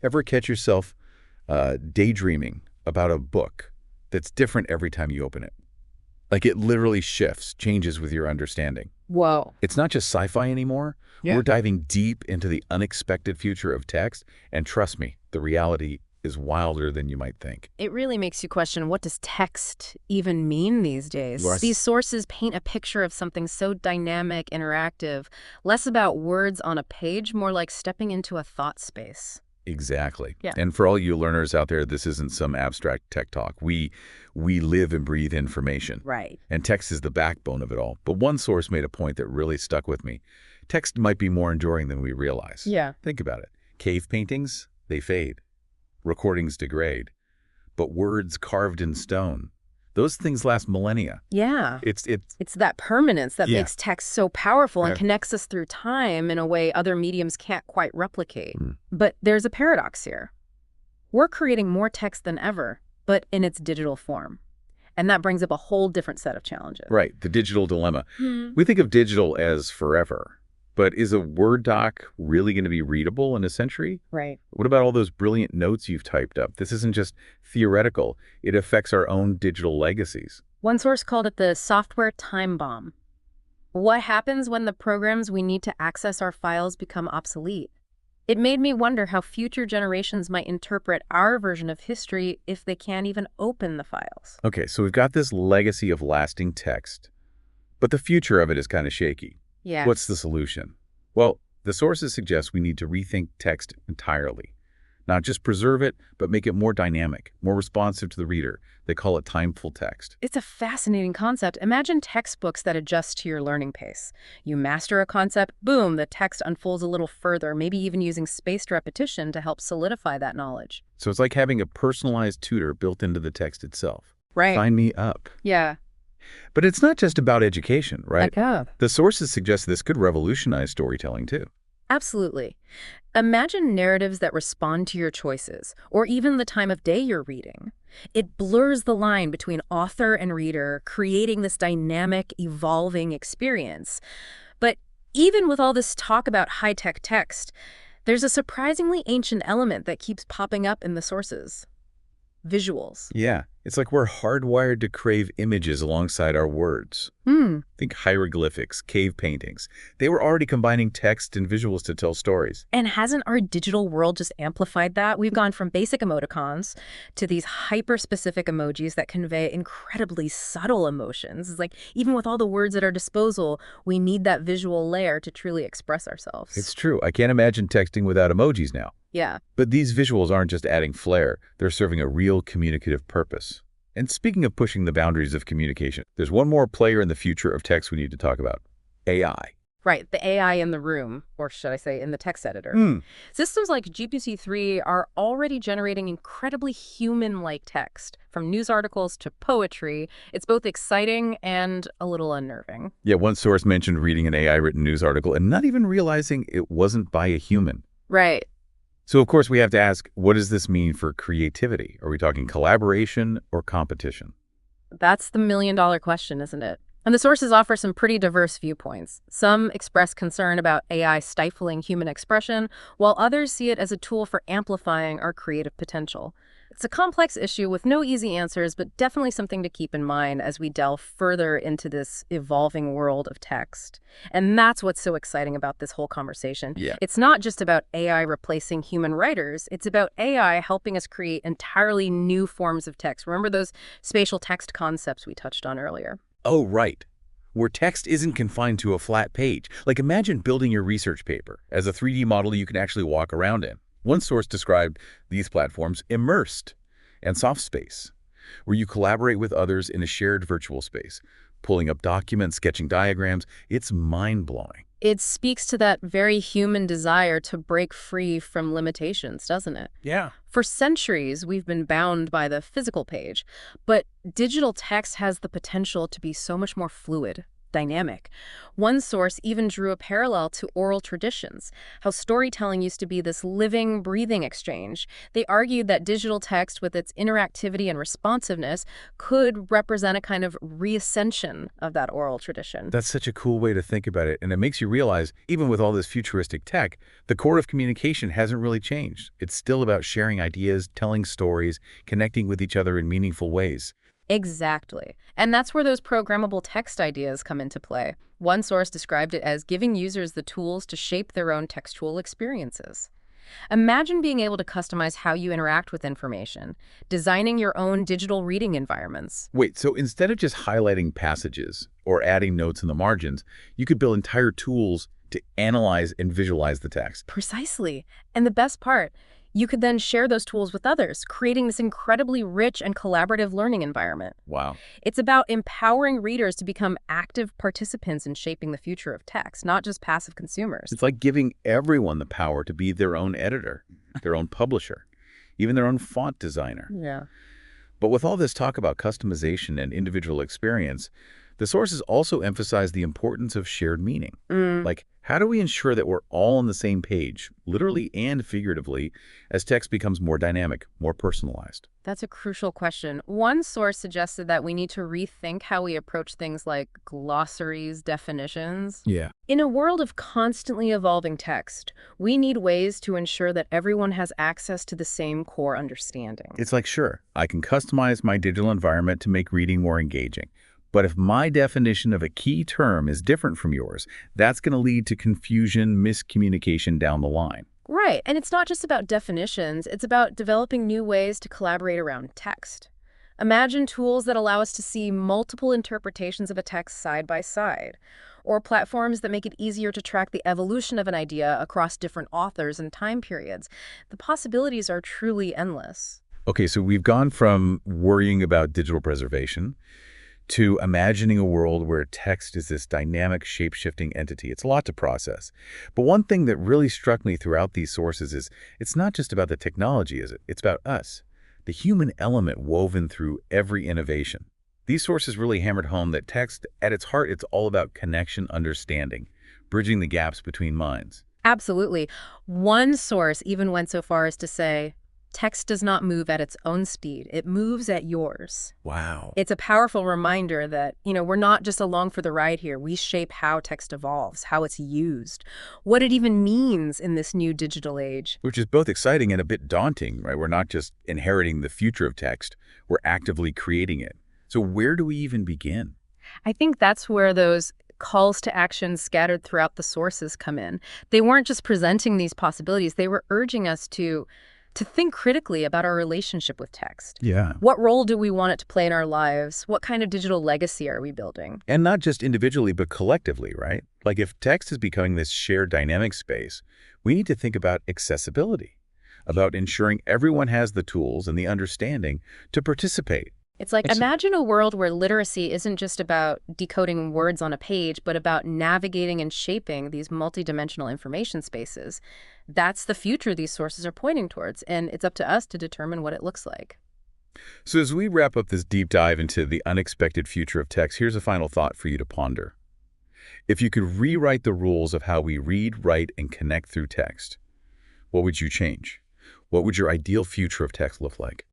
Ever catch yourself daydreaming about a book that's different every time you open it? Like it literally shifts, changes with your understanding. Whoa. It's not just sci-fi anymore. Yeah. We're diving deep into the unexpected future of text, and trust me, the reality is wilder than you might think. It really makes you question, what does text even mean these days? Yes. These sources paint a picture of something so dynamic, interactive, less about words on a page, more like stepping into a thought space. Exactly. Yeah. And for all you learners out there, this isn't some abstract tech talk. We live and breathe information. Right. And text is the backbone of it all. But one source made a point that really stuck with me. Text might be more enduring than we realize. Yeah. Think about it. Cave paintings, they fade. Recordings degrade. But words carved in stone, those things last millennia. Yeah. It's that permanence that Yeah. makes text so powerful and Yeah. connects us through time in a way other mediums can't quite replicate. Mm. But there's a paradox here. We're creating more text than ever, but in its digital form. And that brings up a whole different set of challenges. right, the digital dilemma. We think of digital as forever. But is a Word doc really going to be readable in a century? Right. What about all those brilliant notes you've typed up? This isn't just theoretical. It affects our own digital legacies. One source called it the software time bomb. What happens when the programs we need to access our files become obsolete? It made me wonder how future generations might interpret our version of history if they can't even open the files. Okay, so we've got this legacy of lasting text, but the future of it is kind of shaky. Yeah. What's the solution? Well, the sources suggest we need to rethink text entirely. Not just preserve it, but make it more dynamic, more responsive to the reader. They call it timeful text. It's a fascinating concept. Imagine textbooks that adjust to your learning pace. You master a concept, boom, the text unfolds a little further, maybe even using spaced repetition to help solidify that knowledge. So it's like having a personalized tutor built into the text itself. Right. Sign me up. Yeah. But it's not just about education, right? Like, The sources suggest this could revolutionize storytelling too. absolutely. Imagine narratives that respond to your choices, or even the time of day you're reading. It blurs the line between author and reader, creating this dynamic, evolving experience. But even with all this talk about high-tech text, there's a surprisingly ancient element that keeps popping up in the sources: visuals. Yeah, it's like we're hardwired to crave images alongside our words. Think hieroglyphics, cave paintings. They were already combining text and visuals to tell stories. And hasn't our digital world just amplified that? We've gone from basic emoticons to these hyper-specific emojis that convey incredibly subtle emotions. It's like, even with all the words at our disposal, we need that visual layer to truly express ourselves. It's true. I can't imagine texting without emojis now. Yeah. But these visuals aren't just adding flair. They're serving a real communicative purpose. And speaking of pushing the boundaries of communication, there's one more player in the future of text we need to talk about: AI. Right, the AI in the room, or should I say in the text editor. Systems like GPT-3 are already generating incredibly human-like text, from news articles to poetry. It's both exciting and a little unnerving. Yeah, one source mentioned reading an AI-written news article and not even realizing it wasn't by a human. Right. So, of course, we have to ask, what does this mean for creativity? Are we talking collaboration or competition? That's the million-dollar question, isn't it? And the sources offer some pretty diverse viewpoints. Some express concern about AI stifling human expression, while others see it as a tool for amplifying our creative potential. It's a complex issue with no easy answers, but definitely something to keep in mind as we delve further into this evolving world of text. And that's what's so exciting about this whole conversation. Yeah. It's not just about AI replacing human writers. It's about AI helping us create entirely new forms of text. Remember those spatial text concepts we touched on earlier? Oh, right. Where text isn't confined to a flat page. Like, imagine building your research paper as a 3D model you can actually walk around in. One source described these platforms immersed and soft space, where you collaborate with others in a shared virtual space, pulling up documents, sketching diagrams. It's mind-blowing. It speaks to that very human desire to break free from limitations, doesn't it? Yeah. For centuries, we've been bound by the physical page, but digital text has the potential to be so much more fluid, dynamic. One source even drew a parallel to oral traditions, how storytelling used to be this living, breathing exchange. They argued that digital text, with its interactivity and responsiveness, could represent a kind of reascension of that oral tradition. That's such a cool way to think about it, and it makes you realize, even with all this futuristic tech, the core of communication hasn't really changed. It's still about sharing ideas, telling stories, connecting with each other in meaningful ways. Exactly. And that's where those programmable text ideas come into play. One source described it as giving users the tools to shape their own textual experiences. Imagine being able to customize how you interact with information, designing your own digital reading environments. Wait, so instead of just highlighting passages or adding notes in the margins, you could build entire tools to analyze and visualize the text. Precisely. And the best part, you could then share those tools with others, creating this incredibly rich and collaborative learning environment. Wow. It's about empowering readers to become active participants in shaping the future of text, not just passive consumers. It's like giving everyone the power to be their own editor, their own publisher, even their own font designer. Yeah. But with all this talk about customization and individual experience, the sources also emphasize the importance of shared meaning. Like, how do we ensure that we're all on the same page, literally and figuratively, as text becomes more dynamic, more personalized? That's a crucial question. One source suggested that we need to rethink how we approach things like glossaries, definitions. Yeah. In a world of constantly evolving text, we need ways to ensure that everyone has access to the same core understanding. It's like, sure, I can customize my digital environment to make reading more engaging. But if my definition of a key term is different from yours, that's going to lead to confusion, miscommunication down the line. Right, and it's not just about definitions, it's about developing new ways to collaborate around text. Imagine tools that allow us to see multiple interpretations of a text side by side, or platforms that make it easier to track the evolution of an idea across different authors and time periods. The possibilities are truly endless. Okay, so we've gone from worrying about digital preservation to imagining a world where text is this dynamic, shape-shifting entity. It's a lot to process. But one thing that really struck me throughout these sources is it's not just about the technology, is it? It's about us, the human element woven through every innovation. These sources really hammered home that text, at its heart, it's all about connection, understanding, bridging the gaps between minds. Absolutely. One source even went so far as to say, text does not move at its own speed. It moves at yours. Wow. It's a powerful reminder that, we're not just along for the ride here. We shape how text evolves, how it's used, what it even means in this new digital age. Which is both exciting and a bit daunting, right? We're not just inheriting the future of text, we're actively creating it. So where do we even begin? I think that's where those calls to action scattered throughout the sources come in. They weren't just presenting these possibilities. They were urging us to think critically about our relationship with text. Yeah. What role do we want it to play in our lives? What kind of digital legacy are we building? And not just individually, but collectively, right? Like if text is becoming this shared dynamic space, we need to think about accessibility, about ensuring everyone has the tools and the understanding to participate. It's like, imagine a world where literacy isn't just about decoding words on a page, but about navigating and shaping these multidimensional information spaces. That's the future these sources are pointing towards, and it's up to us to determine what it looks like. So as we wrap up this deep dive into the unexpected future of text, here's a final thought for you to ponder. If you could rewrite the rules of how we read, write, and connect through text, what would you change? What would your ideal future of text look like?